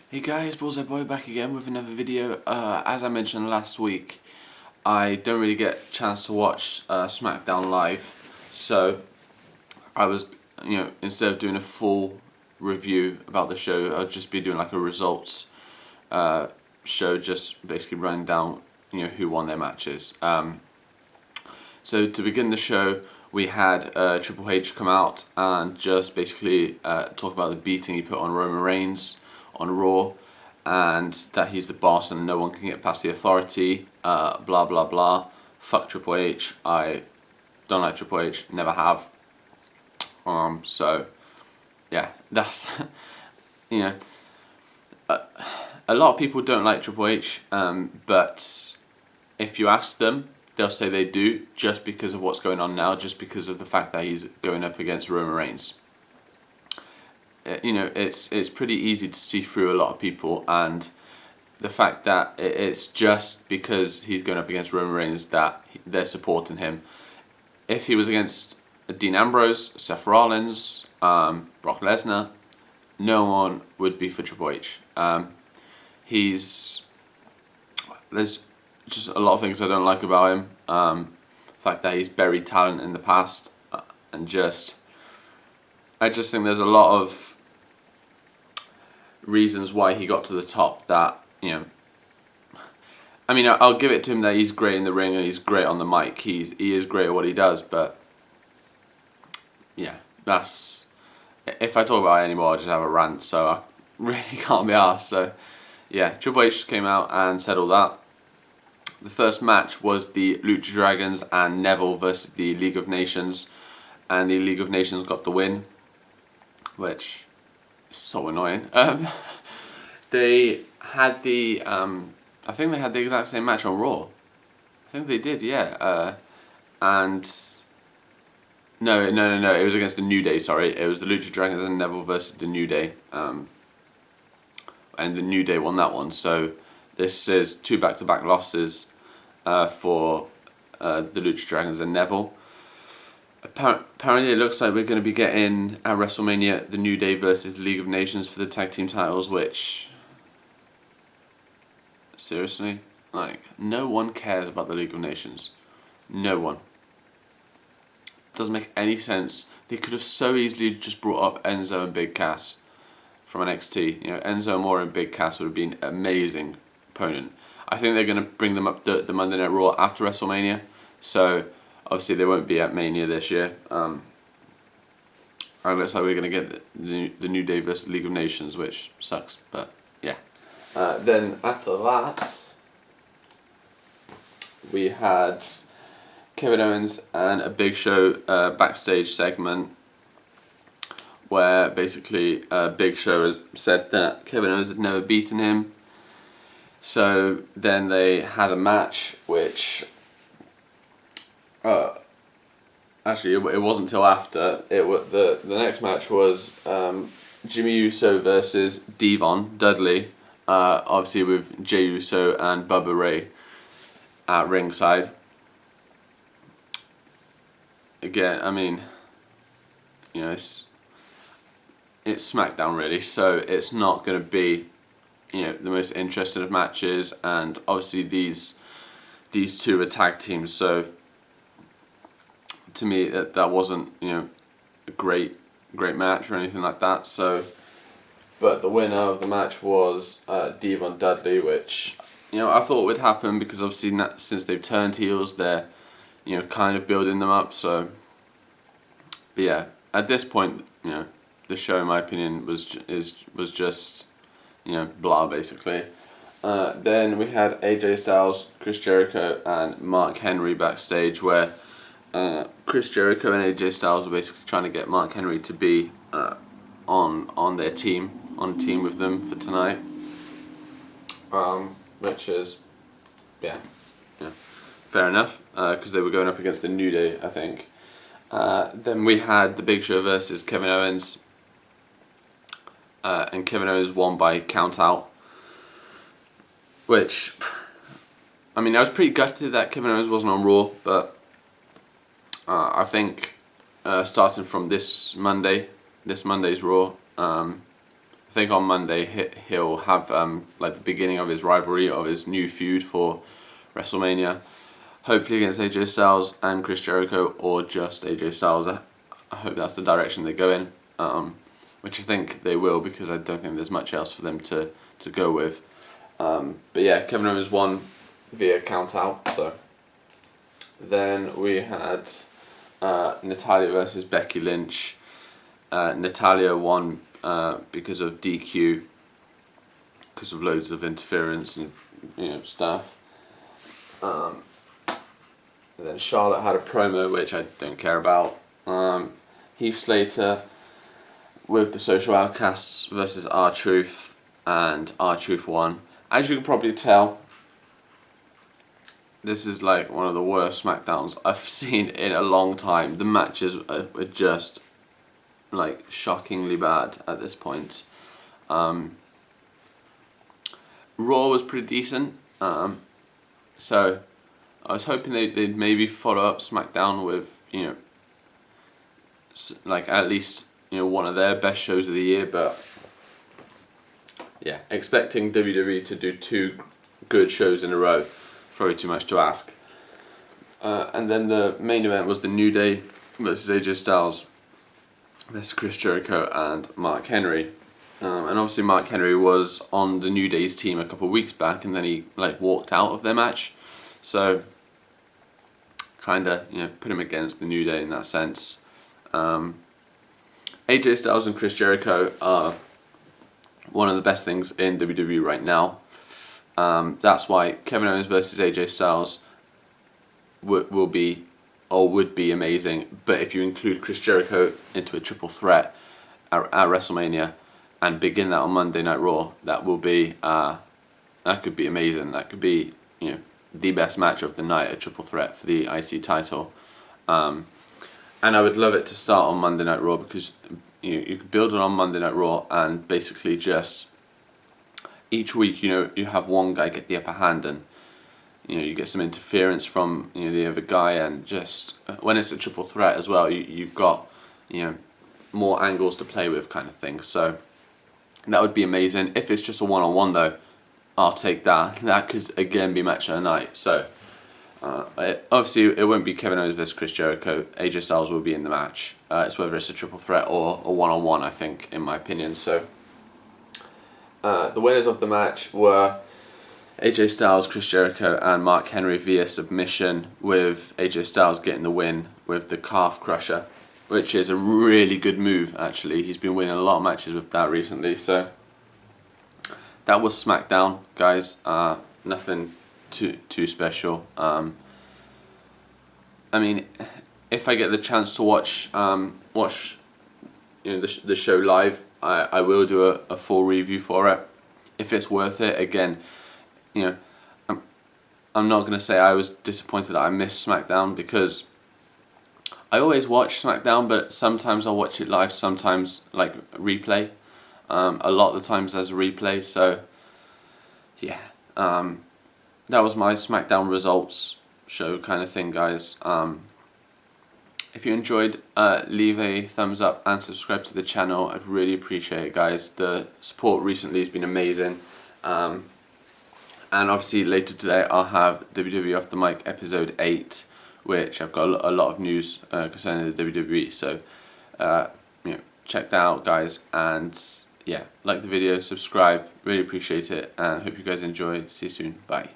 Hey guys, Bullseye Boy back again with another video. As I mentioned last week, I don't really get a chance to watch SmackDown live, so I was, instead of doing a full review about the show, I'll just be doing like a results show, just basically running down, who won their matches. So to begin the show, we had Triple H come out and just basically talk about the beating he put on Roman Reigns on Raw, and that he's the boss and no one can get past the authority, blah blah blah. Fuck Triple H. I don't like Triple H, never have. So yeah, that's a lot of people don't like Triple H, but if you ask them, they'll say they do, just because of what's going on now, just because of the fact that he's going up against Roman Reigns. It's pretty easy to see through a lot of people, and the fact that it's just because he's going up against Roman Reigns that they're supporting him. If he was against Dean Ambrose, Seth Rollins, Brock Lesnar, no one would be for Triple H. There's just a lot of things I don't like about him. The fact that he's buried talent in the past, and I just think there's a lot of reasons why he got to the top that, I'll give it to him that he's great in the ring and he's great on the mic. He is great at what he does, but yeah, that's, if I talk about it anymore, I'll just have a rant, so I really can't be arsed. So yeah, Triple H came out and said all that. The first match was the Lucha Dragons and Neville versus the League of Nations, and the League of Nations got the win, which is so annoying. They had I think they had the exact same match on Raw. I think they did, yeah. And no, it was against the New Day. Sorry, it was the Lucha Dragons and Neville versus the New Day, and the New Day won that one. So this is 2 back-to-back losses for the Lucha Dragons and Neville. Apparently it looks like we're going to be getting at WrestleMania the New Day versus the League of Nations for the tag team titles, which, seriously, no one cares about the League of Nations. No one. Doesn't make any sense. They could have so easily just brought up Enzo and Big Cass from NXT. Enzo Amore and Big Cass would have been an amazing opponent. I think they're going to bring them up the Monday Night Raw after WrestleMania, so obviously they won't be at Mania this year. It looks like we're going to get the New Day versus League of Nations, which sucks, but yeah. Then after that, we had Kevin Owens and a Big Show backstage segment, where basically Big Show said that Kevin Owens had never beaten him. So then they had a match, which actually it wasn't till after. The next match was Jimmy Uso versus Devon Dudley, obviously with Jey Uso and Bubba Ray at ringside. Again, it's SmackDown really, so it's not going to be the most interesting of matches, and obviously these two are tag teams, so to me that wasn't a great match or anything like that. So, but the winner of the match was Devon Dudley, which I thought would happen, because obviously since they've turned heels, they're kind of building them up. So, but yeah, at this point, the show, in my opinion, was just blah, basically. Then we had AJ Styles, Chris Jericho, and Mark Henry backstage, where Chris Jericho and AJ Styles were basically trying to get Mark Henry to be on their team, on a team with them for tonight. Which is, yeah, fair enough, because they were going up against the New Day, I think. Then we had the Big Show versus Kevin Owens, and Kevin Owens won by count out, which, I was pretty gutted that Kevin Owens wasn't on Raw, but I think starting from this Monday's Raw, I think on Monday he'll have like the beginning of his rivalry, of his new feud for WrestleMania. Hopefully against AJ Styles and Chris Jericho, or just AJ Styles. I hope that's the direction they go in, which I think they will, because I don't think there's much else for them to go with. But yeah, Kevin Owens won via count out. So then we had Natalya versus Becky Lynch. Natalya won because of DQ, because of loads of interference and stuff. And then Charlotte had a promo which I don't care about. Heath Slater with the Social Outcasts versus R-Truth, and R-Truth won. As you can probably tell, this is like one of the worst SmackDowns I've seen in a long time. The matches are just like shockingly bad at this point. Raw was pretty decent, so I was hoping they'd maybe follow up SmackDown with like at least one of their best shows of the year. But yeah, expecting WWE to do 2 good shows in a row, probably too much to ask. And then the main event was the New Day versus AJ Styles versus Chris Jericho and Mark Henry. And obviously Mark Henry was on the New Day's team a couple of weeks back, and then he like walked out of their match. So kinda put him against the New Day in that sense. AJ Styles and Chris Jericho are one of the best things in WWE right now. That's why Kevin Owens versus AJ Styles would be amazing. But if you include Chris Jericho into a triple threat at WrestleMania and begin that on Monday Night Raw, that will be that could be amazing. That could be the best match of the night, a triple threat for the IC title. And I would love it to start on Monday Night Raw, because you could build it on Monday Night Raw and basically just each week you have one guy get the upper hand, and you get some interference from the other guy, and just when it's a triple threat as well, you've got more angles to play with, kind of thing. So that would be amazing. If it's just a one-on-one though, I'll take that. That could again be match of the night. So obviously it won't be Kevin Owens versus Chris Jericho. AJ Styles will be in the match. It's whether it's a triple threat or a one-on-one, I think, in my opinion. So the winners of the match were AJ Styles, Chris Jericho, and Mark Henry via submission, with AJ Styles getting the win with the calf crusher, which is a really good move actually. He's been winning a lot of matches with that recently. So that was SmackDown, guys. Nothing too special. I mean, if I get the chance to watch the show live, I will do a full review for it. If it's worth it, again, I'm not gonna say I was disappointed that I missed SmackDown, because I always watch SmackDown, but sometimes I'll watch it live, sometimes like replay. A lot of the times there's a replay. So yeah, that was my SmackDown results show kind of thing, guys. If you enjoyed, leave a thumbs up and subscribe to the channel. I'd really appreciate it, guys. The support recently has been amazing. And obviously later today I'll have WWE Off the Mic episode 8, which I've got a lot of news concerning the WWE. So check that out, guys. And yeah, like the video, subscribe. Really appreciate it, and hope you guys enjoy. See you soon. Bye.